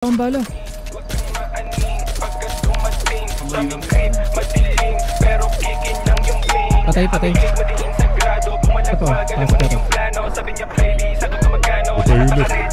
Ang bala. Patay. Ito,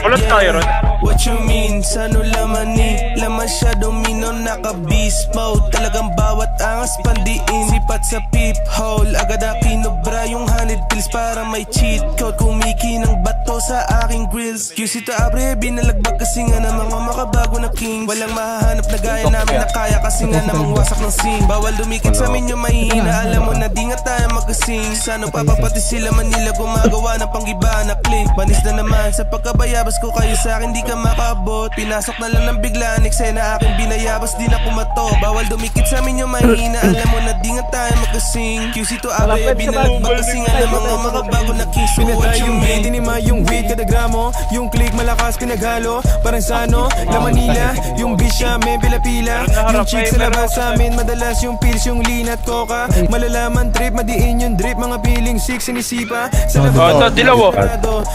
ulit tayo ron. What you mean? Sa ano laman ni? Laman siya domino, naka-beast mode. Talagang bawat angas pandiin. Sipat sa peephole, agad kinobra yung 100 pills para may cheat code. Kumiki ng bato sa aking grills. QC to abre, binalagbag kasi nga ng mga makabago na kings. Walang mahahanap na gaya namin na kaya kasi nga namang wasak ng scene. Bawal dumikit sa amin yung mahihina. Alam mo na di nga tayo magkasing. Sano papapati sila Manila gumagawa ng panggiba na click. Manis na naman sa pagkabayabas ko kayo sa akin di ka makabot. Pinasok na lang ng biglaan, eksena aking binayabas di na kumato. Bawal dumikit sa amin yung mahina. Alam mo na di nga tayo magkasing. QC to abre, binalagbag kasi nga namang mga makabago na kings. Pinatay yung beat, dinima yung weed kada gramo. Yung click malakas pinaghalo. Parang sano, la Manila. Yung beat siya may pila-pila. Yung chick sa labas sa amin madalas yung pills, yung lean at coca. Malalaman trip, madiin yung drip. Mga feeling sick sinisipa. Sa labas Dilaw.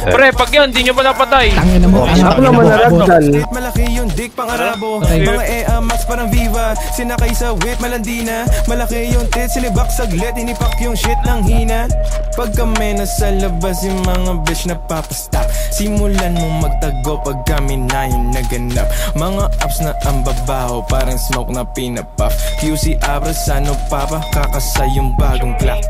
Pre, pag yan, di nyo pa napatay. tangin na mo. Ako naman naragdal. malaki yung dick pang arabo. Mga max parang viva. Sinakay sa whip malandina. Malaki yung tit, silibak saglit. Inipak yung shit ng hina. Pag kami nasa labas yung mga bitch na papastop. Simulan mong magtago pag kami na yung naganap. Mga apps na ang babaho, parang smoke na pinapuff. QC abra sano papa, kakasa yung bagong clock.